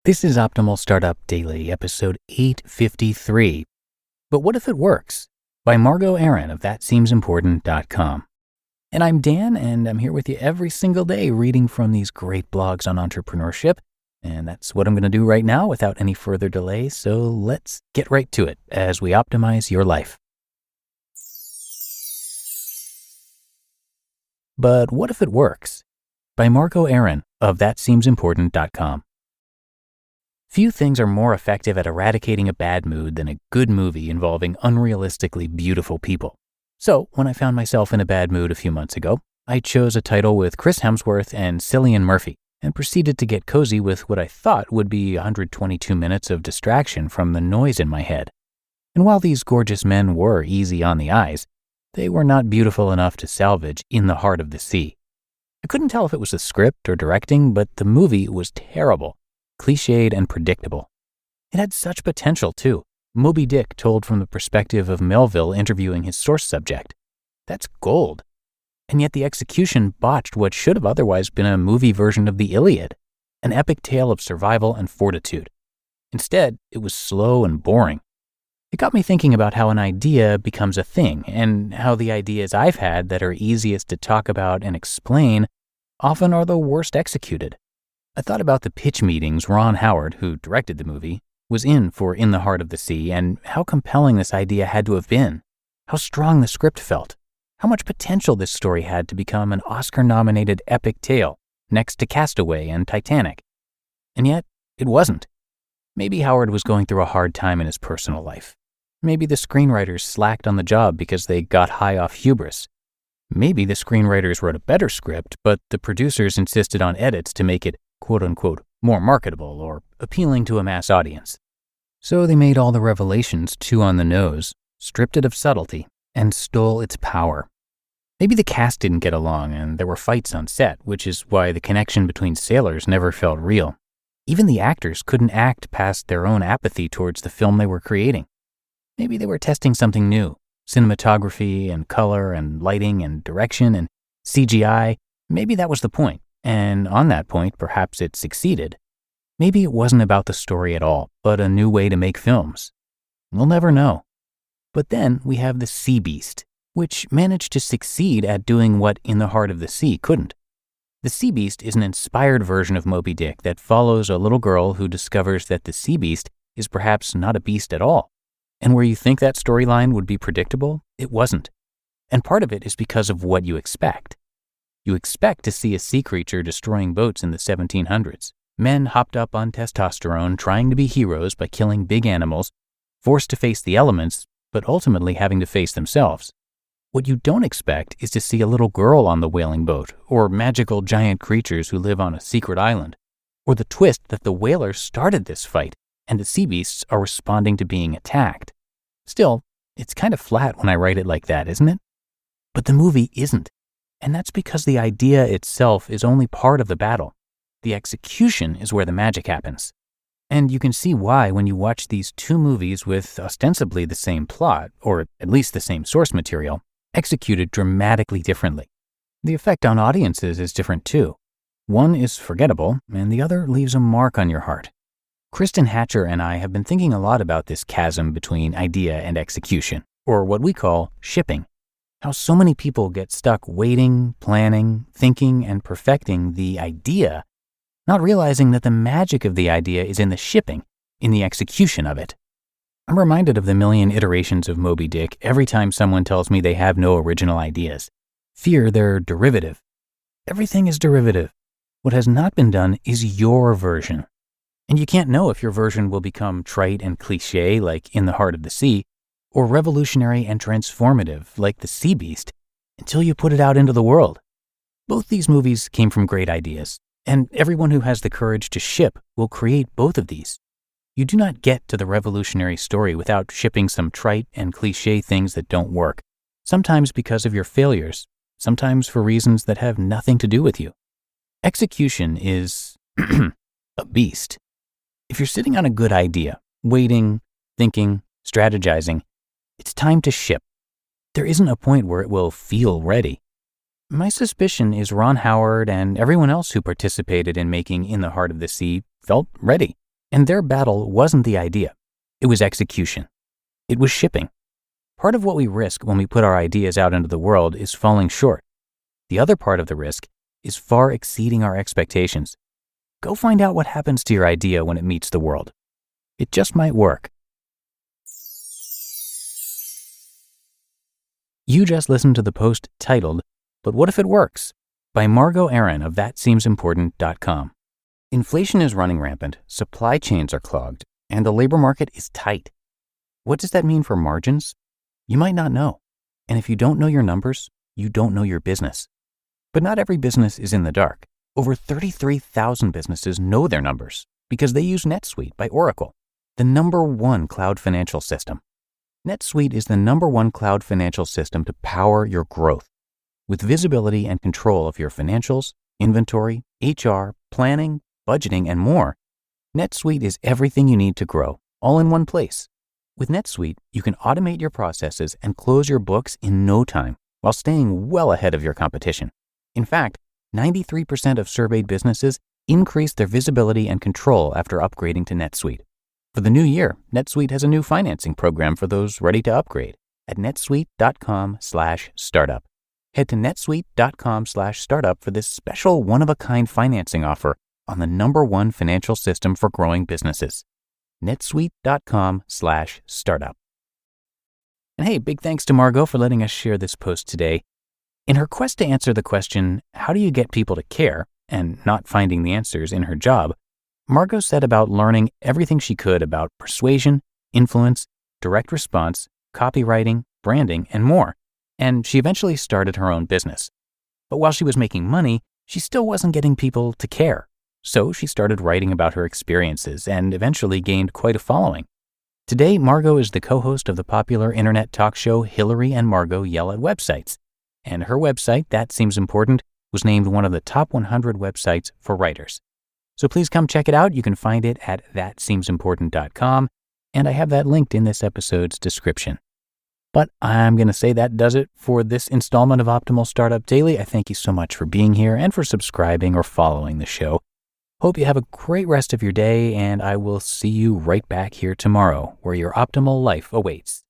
This is Optimal Startup Daily, episode 853. But What If It Works? By Margo of ThatSeemsImportant.com. And I'm Dan, and I'm here with you every single day reading from these great blogs on entrepreneurship. And that's what I'm going to do right now without any further delay. So let's get right to it as we optimize your life. But What If It Works? By Margo of ThatSeemsImportant.com. Few things are more effective at eradicating a bad mood than a good movie involving unrealistically beautiful people. So, when I found myself in a bad mood a few months ago, I chose a title with Chris Hemsworth and Cillian Murphy and proceeded to get cozy with what I thought would be 122 minutes of distraction from the noise in my head. And while these gorgeous men were easy on the eyes, they were not beautiful enough to salvage In the Heart of the Sea. I couldn't tell if it was the script or directing, but the movie was terrible. Cliched and predictable. It had such potential, too. Moby Dick told from the perspective of Melville interviewing his source subject. That's gold. And yet the execution botched what should have otherwise been a movie version of the Iliad, an epic tale of survival and fortitude. Instead, it was slow and boring. It got me thinking about how an idea becomes a thing, and how the ideas I've had that are easiest to talk about and explain often are the worst executed. I thought about the pitch meetings Ron Howard, who directed the movie, was in for In the Heart of the Sea, and how compelling this idea had to have been, how strong the script felt, how much potential this story had to become an Oscar-nominated epic tale next to Castaway and Titanic. And yet, it wasn't. Maybe Howard was going through a hard time in his personal life. Maybe the screenwriters slacked on the job because they got high off hubris. Maybe the screenwriters wrote a better script, but the producers insisted on edits to make it quote-unquote, more marketable or appealing to a mass audience. So they made all the revelations too on the nose, stripped it of subtlety, and stole its power. Maybe the cast didn't get along and there were fights on set, which is why the connection between sailors never felt real. Even the actors couldn't act past their own apathy towards the film they were creating. Maybe they were testing something new, cinematography and color and lighting and direction and CGI. Maybe that was the point. And on that point, perhaps it succeeded. Maybe it wasn't about the story at all, but a new way to make films. We'll never know. But then we have the Sea Beast, which managed to succeed at doing what In the Heart of the Sea couldn't. The Sea Beast is an inspired version of Moby Dick that follows a little girl who discovers that the sea beast is perhaps not a beast at all. And where you think that storyline would be predictable, it wasn't. And part of it is because of what you expect. You expect to see a sea creature destroying boats in the 1700s, men hopped up on testosterone trying to be heroes by killing big animals, forced to face the elements, but ultimately having to face themselves. What you don't expect is to see a little girl on the whaling boat, or magical giant creatures who live on a secret island, or the twist that the whalers started this fight and the sea beasts are responding to being attacked. Still, it's kind of flat when I write it like that, isn't it? But the movie isn't. And that's because the idea itself is only part of the battle. The execution is where the magic happens. And you can see why when you watch these two movies with ostensibly the same plot, or at least the same source material, executed dramatically differently. The effect on audiences is different too. One is forgettable, and the other leaves a mark on your heart. Kristen Hatcher and I have been thinking a lot about this chasm between idea and execution, or what we call shipping. How so many people get stuck waiting, planning, thinking, and perfecting the idea, not realizing that the magic of the idea is in the shipping, in the execution of it. I'm reminded of the million iterations of Moby Dick every time someone tells me they have no original ideas. Fear they're derivative. Everything is derivative. What has not been done is your version. And you can't know if your version will become trite and cliché like In the Heart of the Sea, or revolutionary and transformative like The Sea Beast, until you put it out into the world. Both these movies came from great ideas, and everyone who has the courage to ship will create both of these. You do not get to the revolutionary story without shipping some trite and cliché things that don't work, sometimes because of your failures, sometimes for reasons that have nothing to do with you. Execution is a beast. If you're sitting on a good idea, waiting, thinking, strategizing, it's time to ship. There isn't a point where it will feel ready. My suspicion is Ron Howard and everyone else who participated in making In the Heart of the Sea felt ready. And their battle wasn't the idea. It was execution. It was shipping. Part of what we risk when we put our ideas out into the world is falling short. The other part of the risk is far exceeding our expectations. Go find out what happens to your idea when it meets the world. It just might work. You just listened to the post titled, "But What If It Works?" by Margo of ThatSeemsImportant.com. Inflation is running rampant, supply chains are clogged, and the labor market is tight. What does that mean for margins? You might not know. And if you don't know your numbers, you don't know your business. But not every business is in the dark. Over 33,000 businesses know their numbers because they use NetSuite by Oracle, the #1 cloud financial system. NetSuite is the #1 cloud financial system to power your growth. With visibility and control of your financials, inventory, HR, planning, budgeting, and more, NetSuite is everything you need to grow, all in one place. With NetSuite, you can automate your processes and close your books in no time while staying well ahead of your competition. In fact, 93% of surveyed businesses increased their visibility and control after upgrading to NetSuite. For the new year, NetSuite has a new financing program for those ready to upgrade at netsuite.com/startup. Head to netsuite.com/startup for this special one-of-a-kind financing offer on the #1 financial system for growing businesses. netsuite.com/startup. And hey, big thanks to Margo for letting us share this post today. In her quest to answer the question, how do you get people to care, and not finding the answers in her job, Margo set about learning everything she could about persuasion, influence, direct response, copywriting, branding, and more. And she eventually started her own business. But while she was making money, she still wasn't getting people to care. So she started writing about her experiences and eventually gained quite a following. Today, Margo is the co-host of the popular internet talk show Hillary and Margo Yell at Websites. And her website, That Seems Important, was named one of the top 100 websites for writers. So please come check it out. You can find it at ThatSeemsImportant.com, and I have that linked in this episode's description. But I'm going to say that does it for this installment of Optimal Startup Daily. I thank you so much for being here and for subscribing or following the show. Hope you have a great rest of your day, and I will see you right back here tomorrow, where your optimal life awaits.